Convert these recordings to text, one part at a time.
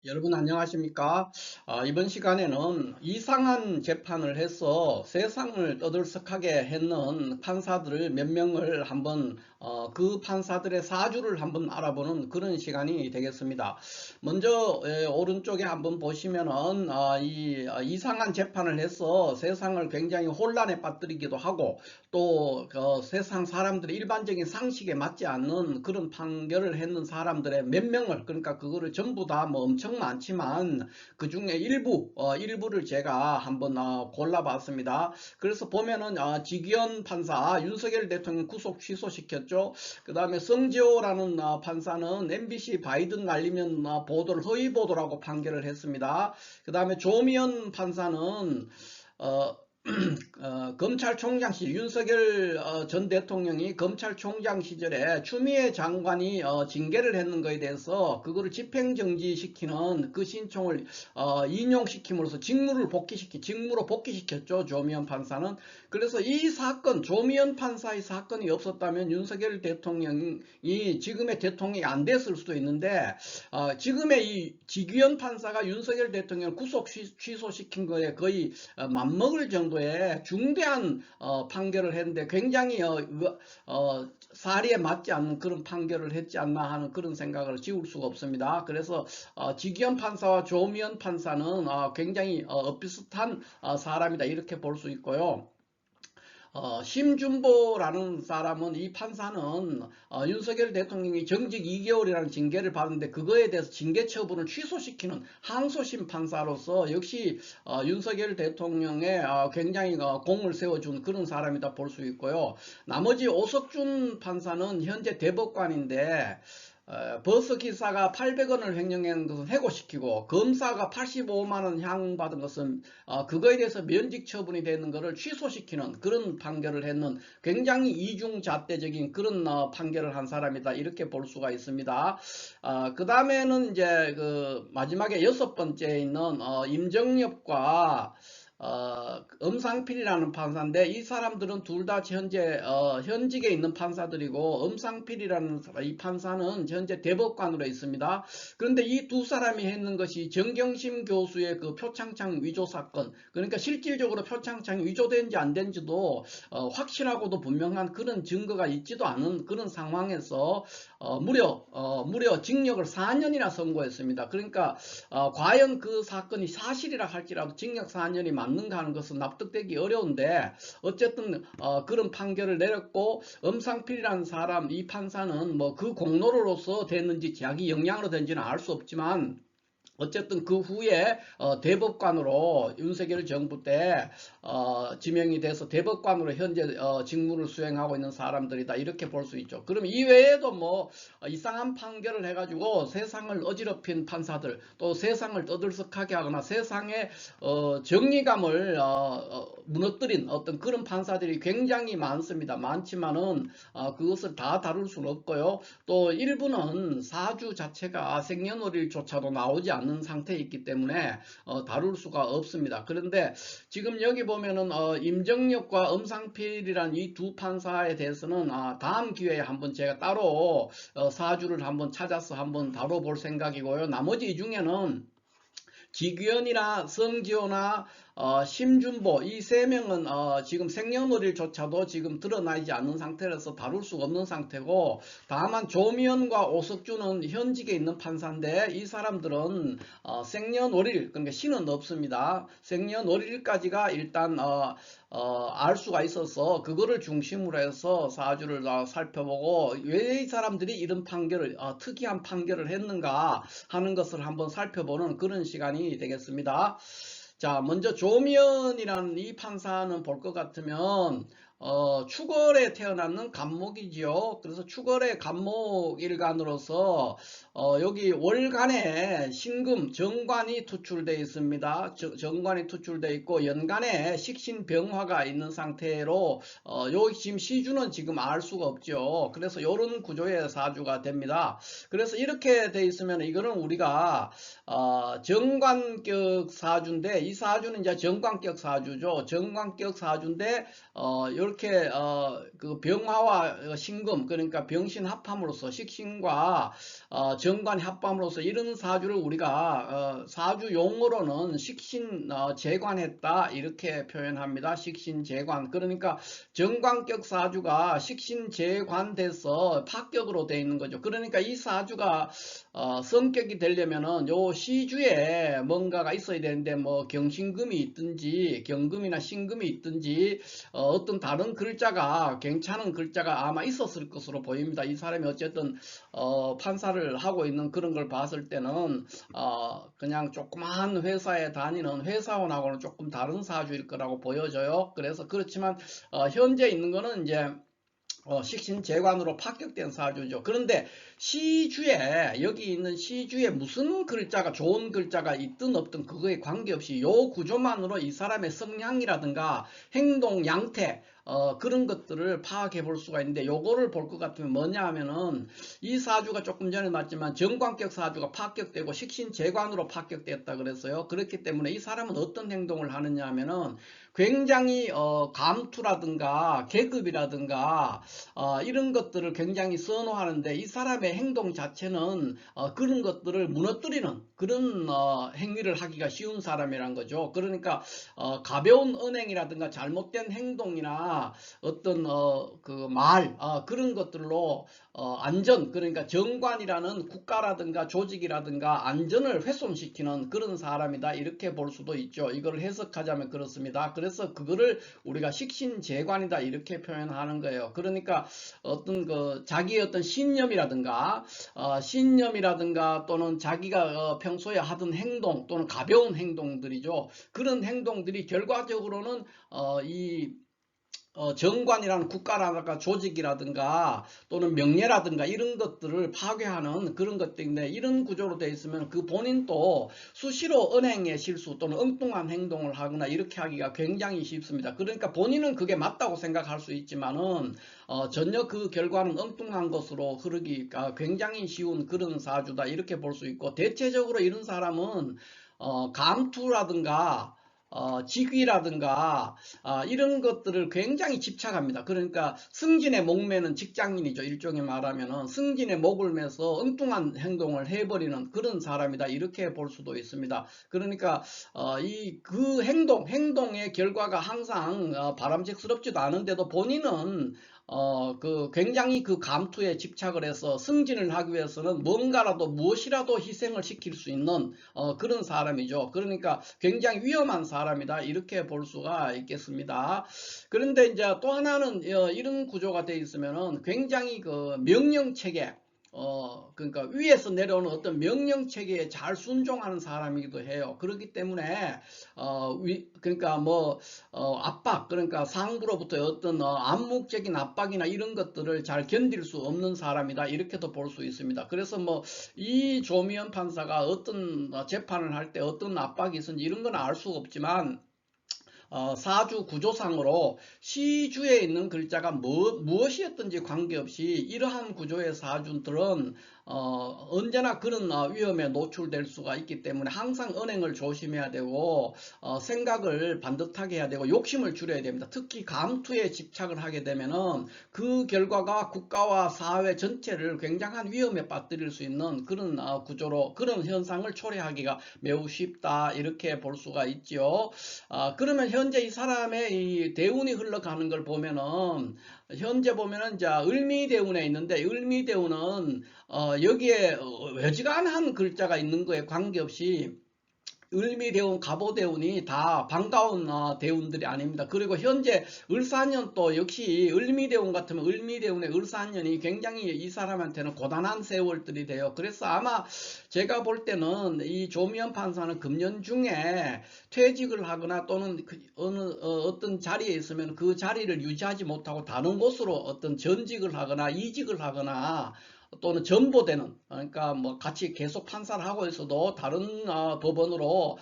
여러분 안녕하십니까? 이번 시간에는 이상한 재판을 해서 세상을 떠들썩하게 했는 판사들을 몇 명을 한번 그 판사들의 사주를 한번 알아보는 그런 시간이 되겠습니다. 먼저 오른쪽에 한번 보시면은 이상한 재판을 해서 세상을 굉장히 혼란에 빠뜨리기도 하고 또 세상 사람들의 일반적인 상식에 맞지 않는 그런 판결을 했는 사람들의 몇 명을, 그러니까 그거를 전부 다 뭐 엄청 많지만 그 중에 일부를 제가 한번 골라봤습니다. 그래서 보면은 지기현 판사 윤석열 대통령 구속 취소시켰죠. 그 다음에 성지호라는 판사는 MBC 바이든 날리면 보도를 허위 보도라고 판결을 했습니다. 그 다음에 조미연 판사는 어, 검찰총장 시절 윤석열 전 대통령이 검찰총장 시절에 추미애 장관이 징계를 했는 것에 대해서 그거를 집행정지시키는 그 신청을 인용시킴으로써 직무로 복귀시켰죠. 조미연 판사는. 그래서 이 사건, 조미연 판사의 사건이 없었다면 윤석열 대통령이 지금의 대통령이 안 됐을 수도 있는데 지금의 이 지기현 판사가 윤석열 대통령을 구속 취소시킨 거에 거의 맞먹을 정도의 중대한 판결을 했는데 굉장히 사리에 맞지 않는 그런 판결을 했지 않나 하는 그런 생각을 지울 수가 없습니다. 그래서 지기현 판사와 조미연 판사는 굉장히 비슷한 사람이다 이렇게 볼 수 있고요. 심준보라는 사람은, 이 판사는 윤석열 대통령이 정직 2개월이라는 징계를 받았는데 그거에 대해서 징계 처분을 취소시키는 항소심 판사로서 역시 윤석열 대통령의 굉장히 공을 세워준 그런 사람이다 볼 수 있고요. 나머지 오석준 판사는 현재 대법관인데 버스 기사가 800원을 횡령한 것은 해고시키고 검사가 85만원 향 받은 것은 그거에 대해서 면직 처분이 되는 것을 취소시키는 그런 판결을 했는 굉장히 이중잣대적인 그런 판결을 한 사람이다 이렇게 볼 수가 있습니다. 그 다음에는 이제 그 마지막에 6번째에 있는 임정엽과 엄상필이라는 판사인데 이 사람들은 둘 다 현재 현직에 있는 판사들이고 엄상필이라는 이 판사는 현재 대법관으로 있습니다. 그런데 이 두 사람이 했는 것이 정경심 교수의 그 표창장 위조 사건, 그러니까 실질적으로 표창장이 위조된지 안 된지도 확실하고도 분명한 그런 증거가 있지도 않은 그런 상황에서 무려 징역을 4년이나 선고했습니다. 그러니까 과연 그 사건이 사실이라 할지라도 징역 4년이 맞는가 하는 것은 납득되기 어려운데 어쨌든 그런 판결을 내렸고 엄상필이라는 사람, 이 판사는 뭐 그 공로로서 됐는지 자기 역량으로 된지는 알 수 없지만 어쨌든 그 후에 대법관으로 윤석열 정부 때 지명이 돼서 대법관으로 현재 직무를 수행하고 있는 사람들이다 이렇게 볼 수 있죠. 그럼 이외에도 뭐 이상한 판결을 해가지고 세상을 어지럽힌 판사들, 또 세상을 떠들썩하게 하거나 세상의 정의감을 무너뜨린 어떤 그런 판사들이 굉장히 많습니다. 많지만은 그것을 다 다룰 수는 없고요. 또 일부는 사주 자체가 생년월일조차도 나오지 않는 상태에 있기 때문에 다룰 수가 없습니다. 그런데 지금 여기 보면은 임정엽과 엄상필이란 이 두 판사에 대해서는 다음 기회에 한번 제가 따로 사주를 한번 찾아서 한번 다뤄볼 생각이고요. 나머지 이 중에는 지규현이나 성지호나 심준보 이 세 명은 지금 생년월일조차도 지금 드러나지 않는 상태라서 다룰 수가 없는 상태고, 다만 조미연과 오석준은 현직에 있는 판사인데 이 사람들은 생년월일, 그러니까 신은 없습니다. 생년월일까지가 일단 알 수가 있어서 그거를 중심으로 해서 사주를 살펴보고 왜 이 사람들이 이런 판결을 특이한 판결을 했는가 하는 것을 한번 살펴보는 그런 시간이 되겠습니다. 자, 먼저 조미연이라는 이 판사는 볼 것 같으면 추월에 태어났는 간목이지요. 그래서 추월의 간목일간으로서 여기 월간에 신금 정관이 투출되어 있습니다. 정관이 투출되어 있고 연간에 식신병화가 있는 상태로 여기 지금 시주는 지금 알 수가 없죠. 그래서 이런 구조의 사주가 됩니다. 그래서 이렇게 돼 있으면 이거는 우리가 정관격 사주인데, 이 사주는 이제 정관격 사주죠. 정관격 사주인데 이렇게 그 병화와 신금, 그러니까 병신 합함으로써 식신과 정관 합함으로써 이런 사주를 우리가 사주 용어로는 식신 재관했다 이렇게 표현합니다. 식신 재관. 그러니까 정관격 사주가 식신 재관돼서 파격으로 되어 있는 거죠. 그러니까 이 사주가 성격이 되려면은 요 시주에 뭔가가 있어야 되는데 뭐 경신금이 있든지 경금이나 신금이 있든지 어떤 다른 글자가 괜찮은 글자가 아마 있었을 것으로 보입니다. 이 사람이 어쨌든 판사를 하고 있는 그런 걸 봤을 때는 그냥 조그마한 회사에 다니는 회사원하고는 조금 다른 사주일 거라고 보여져요. 그래서 그렇지만 현재 있는 거는 이제 식신재관으로 파격된 사주죠. 그런데 시주에 여기 있는 시주에 무슨 글자가 좋은 글자가 있든 없든 그거에 관계없이 요 구조만으로 이 사람의 성향이라든가 행동 양태 그런 것들을 파악해 볼 수가 있는데 요거를 볼 것 같으면 뭐냐 하면은 이 사주가 조금 전에 맞지만 정관격 사주가 파격되고 식신재관으로 파격됐다 그랬어요. 그렇기 때문에 이 사람은 어떤 행동을 하느냐 하면은 굉장히 감투라든가 계급이라든가 이런 것들을 굉장히 선호하는데 이 사람의 행동 자체는 그런 것들을 무너뜨리는 그런 행위를 하기가 쉬운 사람이란 거죠. 그러니까 가벼운 언행이라든가 잘못된 행동이나 어떤 그 말 그런 것들로 안전 그러니까 정관이라는 국가라든가 조직이라든가 안전을 훼손시키는 그런 사람이다 이렇게 볼 수도 있죠. 이걸 해석하자면 그렇습니다. 그래서 그거를 우리가 식신재관이다 이렇게 표현하는 거예요. 그러니까 어떤 그 자기의 어떤 신념이라든가 또는 자기가 평소에 하던 행동 또는 가벼운 행동들이죠. 그런 행동들이 결과적으로는 이 정관이라는 국가라든가 조직이라든가 또는 명예라든가 이런 것들을 파괴하는 그런 것들인데 이런 구조로 되어 있으면 그 본인도 수시로 언행의 실수 또는 엉뚱한 행동을 하거나 이렇게 하기가 굉장히 쉽습니다. 그러니까 본인은 그게 맞다고 생각할 수 있지만은 전혀 그 결과는 엉뚱한 것으로 흐르기가 굉장히 쉬운 그런 사주다 이렇게 볼 수 있고 대체적으로 이런 사람은 감투라든가 직위라든가 이런 것들을 굉장히 집착합니다. 그러니까 승진의 목매는 직장인이죠. 일종의 말하면은 승진의 목을 매서 엉뚱한 행동을 해버리는 그런 사람이다. 이렇게 볼 수도 있습니다. 그러니까 그 행동의 결과가 항상 바람직스럽지도 않은데도 본인은 굉장히 그 감투에 집착을 해서 승진을 하기 위해서는 뭔가라도 무엇이라도 희생을 시킬 수 있는 그런 사람이죠. 그러니까 굉장히 위험한 사람이다. 이렇게 볼 수가 있겠습니다. 그런데 이제 또 하나는 이런 구조가 되어 있으면은 굉장히 그 명령체계 그러니까 위에서 내려오는 어떤 명령체계에 잘 순종하는 사람이기도 해요. 그렇기 때문에 그러니까 뭐 압박 그러니까 상부로부터 어떤 암묵적인 압박이나 이런 것들을 잘 견딜 수 없는 사람이다 이렇게도 볼 수 있습니다. 그래서 뭐 이 조미연 판사가 어떤 재판을 할 때 어떤 압박이 있는지 이런 건 알 수 없지만 사주 구조상으로 시주에 있는 글자가 무엇이었든지 관계없이 이러한 구조의 사주들은 언제나 그런 위험에 노출될 수가 있기 때문에 항상 언행을 조심해야 되고 생각을 반듯하게 해야 되고 욕심을 줄여야 됩니다. 특히 감투에 집착을 하게 되면은 그 결과가 국가와 사회 전체를 굉장한 위험에 빠뜨릴 수 있는 그런 구조로 그런 현상을 초래하기가 매우 쉽다 이렇게 볼 수가 있죠. 그러면 현재 이 사람의 이 대운이 흘러가는 걸 보면은 현재 보면은 이제 을미대운에 있는데 을미대운은 여기에 어지간한 글자가 있는 거에 관계없이 을미대운, 갑오대운이 다 반가운 대운들이 아닙니다. 그리고 현재 을사년 또 역시 을미대운 같으면 을미대운의 을사년이 굉장히 이 사람한테는 고단한 세월들이 돼요. 그래서 아마 제가 볼 때는 이 조미연 판사는 금년 중에 퇴직을 하거나 또는 어떤 자리에 있으면 그 자리를 유지하지 못하고 다른 곳으로 어떤 전직을 하거나 이직을 하거나 또는 전보되는 그러니까 뭐 같이 계속 판사를 하고 있어도 다른 법원으로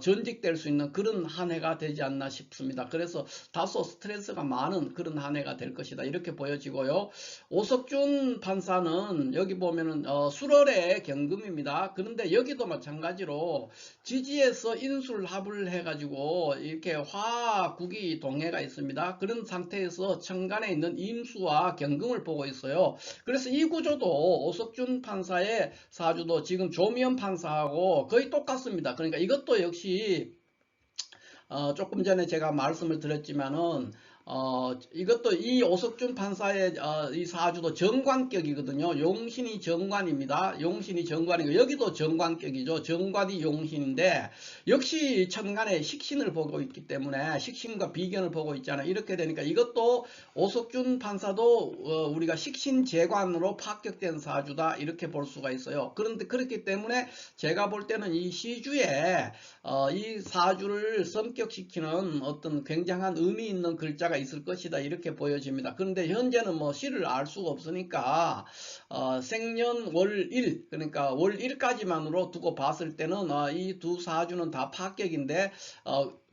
전직될 수 있는 그런 한 해가 되지 않나 싶습니다. 그래서 다소 스트레스가 많은 그런 한 해가 될 것이다 이렇게 보여지고요. 오석준 판사는 여기 보면은 수월의 경금입니다. 그런데 여기도 마찬가지로 지지에서 인술합을 해가지고 이렇게 화국이 동해가 있습니다. 그런 상태에서 천간에 있는 임수와 경금을 보고 있어요. 그래서 이 구조도 오석준 판사의 사주도 지금 조미연 판사하고 거의 똑같습니다. 그러니까 이것도 역시 조금 전에 제가 말씀을 드렸지만은 이것도 이 오석준 판사의 이 사주도 정관격이거든요. 용신이 정관입니다. 용신이 정관이고 여기도 정관격이죠. 정관이 용신인데 역시 천간에 식신을 보고 있기 때문에 식신과 비견을 보고 있잖아요. 이렇게 되니까 이것도 오석준 판사도 우리가 식신재관으로 합격된 사주다 이렇게 볼 수가 있어요. 그런데 그렇기 때문에 제가 볼 때는 이 시주에 이 사주를 성격시키는 어떤 굉장한 의미 있는 글자가 있을 것이다 이렇게 보여집니다. 그런데 현재는 뭐 시를 알 수가 없으니까 생년 월일 그러니까 월일까지만으로 두고 봤을 때는 이 두 사주는 다 합격인데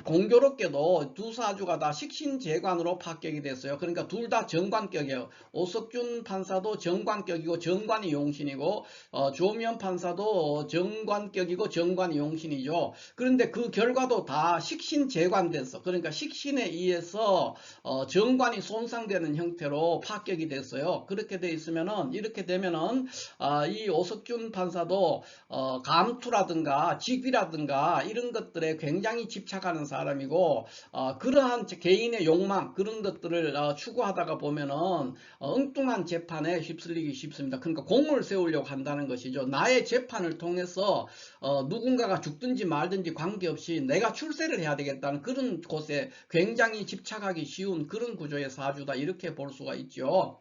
공교롭게도 두 사주가 다 식신재관으로 합격이 됐어요. 그러니까 둘 다 정관격이에요. 오석준 판사도 정관격이고 정관이 용신이고 조미연 판사도 정관격이고 정관이 용신이죠. 그런데 그 결과도 다 식신재관됐어. 그러니까 식신에 의해서 정관이 손상되는 형태로 합격이 됐어요. 그렇게 돼 있으면은 이렇게 되면은 이 오석준 판사도 감투라든가 직위라든가 이런 것들에 굉장히 집착하는 사람이고 그러한 개인의 욕망 그런 것들을 추구하다가 보면은 엉뚱한 재판에 휩쓸리기 쉽습니다. 그러니까 공을 세우려고 한다는 것이죠. 나의 재판을 통해서 누군가가 죽든지 말든지 관계없이 내가 출세를 해야 되겠다는 그런 곳에 굉장히 집착하기 쉬운 그런 구조의 사주다 이렇게 볼 수가 있죠.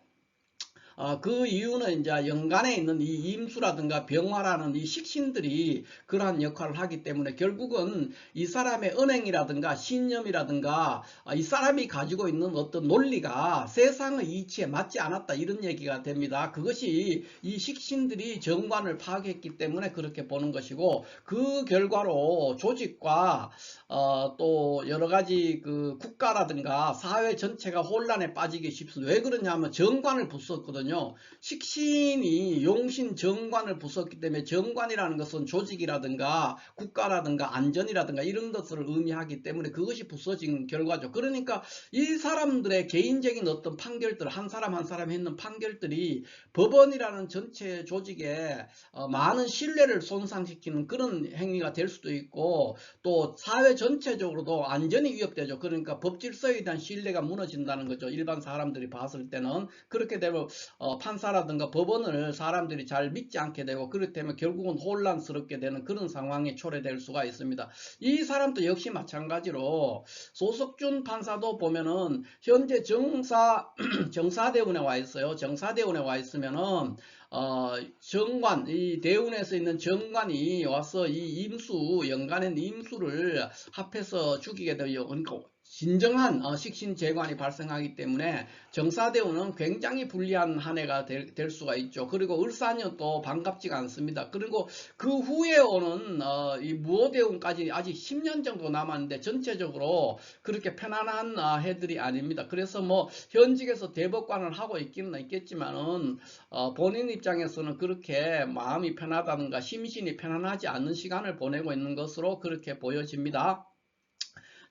그 이유는 이제 연간에 있는 이 임수라든가 병화라는 이 식신들이 그러한 역할을 하기 때문에 결국은 이 사람의 은행이라든가 신념이라든가 이 사람이 가지고 있는 어떤 논리가 세상의 이치에 맞지 않았다 이런 얘기가 됩니다. 그것이 이 식신들이 정관을 파악했기 때문에 그렇게 보는 것이고 그 결과로 조직과 또 여러 가지 그 국가라든가 사회 전체가 혼란에 빠지기 쉽습니다. 왜 그러냐면 정관을 부쉈거든요. 식신이 용신 정관을 부쉈기 때문에 정관이라는 것은 조직이라든가 국가라든가 안전이라든가 이런 것을 의미하기 때문에 그것이 부서진 결과죠. 그러니까 이 사람들의 개인적인 어떤 판결들 한 사람 한 사람 했는 판결들이 법원이라는 전체 조직에 많은 신뢰를 손상시키는 그런 행위가 될 수도 있고 또 사회 전체적으로도 안전이 위협되죠. 그러니까 법 질서에 대한 신뢰가 무너진다는 거죠. 일반 사람들이 봤을 때는 그렇게 되면 판사라든가 법원을 사람들이 잘 믿지 않게 되고 그렇다면 결국은 혼란스럽게 되는 그런 상황에 초래될 수가 있습니다. 이 사람도 역시 마찬가지로 소석준 판사도 보면은 현재 정사대운에 와 있어요. 정사대운에 와 있으면은 정관, 이 대운에서 있는 정관이 와서 이 임수, 연간의 임수를 합해서 죽이게 되요. 그러니까 진정한 식신재관이 발생하기 때문에 정사대운은 굉장히 불리한 한 해가 될 수가 있죠. 그리고 을사년 또 반갑지가 않습니다. 그리고 그 후에 오는 이 무오대운까지 아직 10년 정도 남았는데 전체적으로 그렇게 편안한 해들이 아닙니다. 그래서 뭐 현직에서 대법관을 하고 있기는 있겠지만은 본인 입장에서는 그렇게 마음이 편하다든가 심신이 편안하지 않는 시간을 보내고 있는 것으로 그렇게 보여집니다.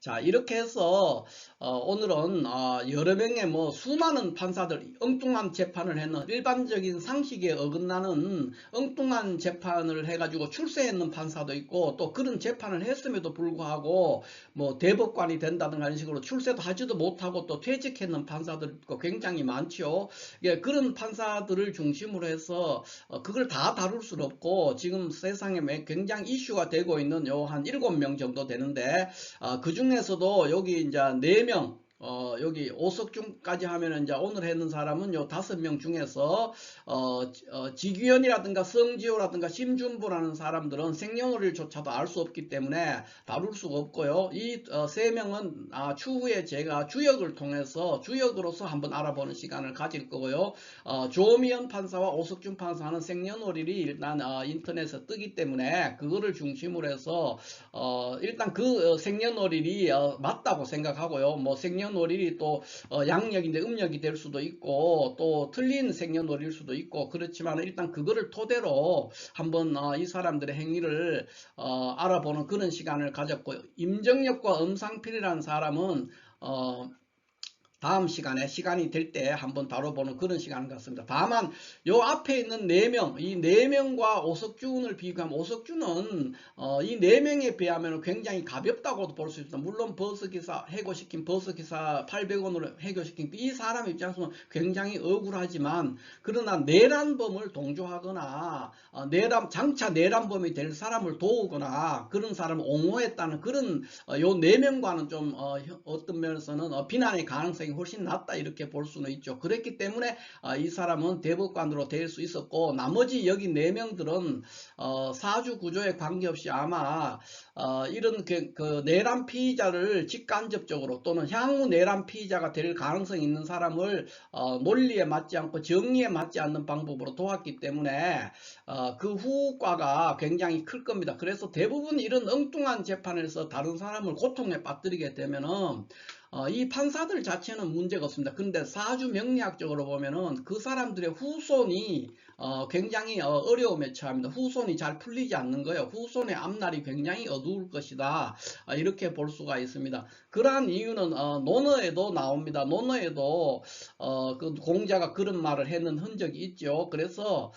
자, 이렇게 해서 오늘은 여러 명의 뭐 수많은 판사들 엉뚱한 재판을 했는 일반적인 상식에 어긋나는 엉뚱한 재판을 해가지고 출세했는 판사도 있고 또 그런 재판을 했음에도 불구하고 뭐 대법관이 된다든가 이런 식으로 출세도 하지도 못하고 또 퇴직했는 판사들 있고 굉장히 많죠. 예, 그런 판사들을 중심으로 해서 그걸 다 다룰 수는 없고 지금 세상에 굉장히 이슈가 되고 있는 요 한 7명 정도 되는데 그 중에서도 여기 이제 4명 여기 오석준까지 하면은 이제 오늘 했는 사람은 요 5명 중에서 지규현이라든가 성지호라든가 심준보라는 사람들은 생년월일조차도 알 수 없기 때문에 다룰 수가 없고요. 이 3명은 추후에 제가 주역을 통해서 주역으로서 한번 알아보는 시간을 가질 거고요. 조미연 판사와 오석준 판사는 생년월일이 일단 인터넷에 뜨기 때문에 그거를 중심으로 해서 일단 그 생년월일이 맞다고 생각하고요. 뭐 생년월일이 또 양력인데 음력이 될 수도 있고 또 틀린 생년월일 수도 있고 그렇지만 일단 그거를 토대로 한번 이 사람들의 행위를 알아보는 그런 시간을 가졌고 임정력과 음상필이라는 사람은 다음 시간에 시간이 될 때 한번 다뤄보는 그런 시간 같습니다. 다만 요 앞에 있는 4명, 이 4명과 오석준을 비교하면 오석준은 이 4명에 비하면 굉장히 가볍다고도 볼 수 있습니다. 물론 버스기사, 해고시킨 버스기사 800원으로 해고시킨 이 사람 입장에서는 굉장히 억울하지만, 그러나 내란범을 동조하거나 장차 내란범이 될 사람을 도우거나 그런 사람을 옹호했다는 그런 요 4명과는 좀 어떤 면에서는 비난의 가능성이 훨씬 낮다 이렇게 볼 수는 있죠. 그랬기 때문에 이 사람은 대법관으로 될 수 있었고, 나머지 여기 4명들은 사주 구조에 관계없이 아마 이런 그 내란 피의자를 직간접적으로 또는 향후 내란 피의자가 될 가능성이 있는 사람을 논리에 맞지 않고 정의에 맞지 않는 방법으로 도왔기 때문에 그 후과가 굉장히 클 겁니다. 그래서 대부분 이런 엉뚱한 재판에서 다른 사람을 고통에 빠뜨리게 되면은 이 판사들 자체는 문제가 없습니다. 그런데 사주 명리학적으로 보면은 그 사람들의 후손이 굉장히 어려움에 처합니다. 후손이 잘 풀리지 않는 거예요. 후손의 앞날이 굉장히 어두울 것이다. 이렇게 볼 수가 있습니다. 그러한 이유는 논어에도 나옵니다. 논어에도 그 공자가 그런 말을 했는 흔적이 있죠. 그래서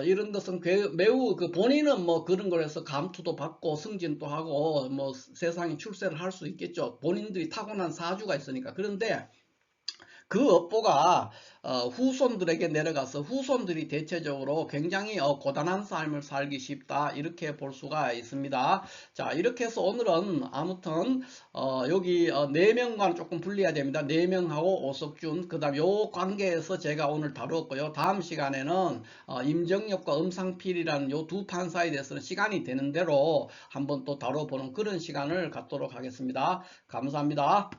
이런 것은 매우 그 본인은 뭐 그런 걸 해서 감투도 받고 승진도 하고 뭐 세상에 출세를 할 수 있겠죠. 본인들이 타고난 사주가 있으니까. 그런데 그 업보가 후손들에게 내려가서 후손들이 대체적으로 굉장히 고단한 삶을 살기 쉽다 이렇게 볼 수가 있습니다. 자, 이렇게 해서 오늘은 아무튼 여기 4명과는 조금 분리해야 됩니다. 4명하고 오석준, 그 다음 요 관계에서 제가 오늘 다루었고요. 다음 시간에는 임정혁과 엄상필이라는 요 두 판사에 대해서는 시간이 되는 대로 한번 또 다뤄보는 그런 시간을 갖도록 하겠습니다. 감사합니다.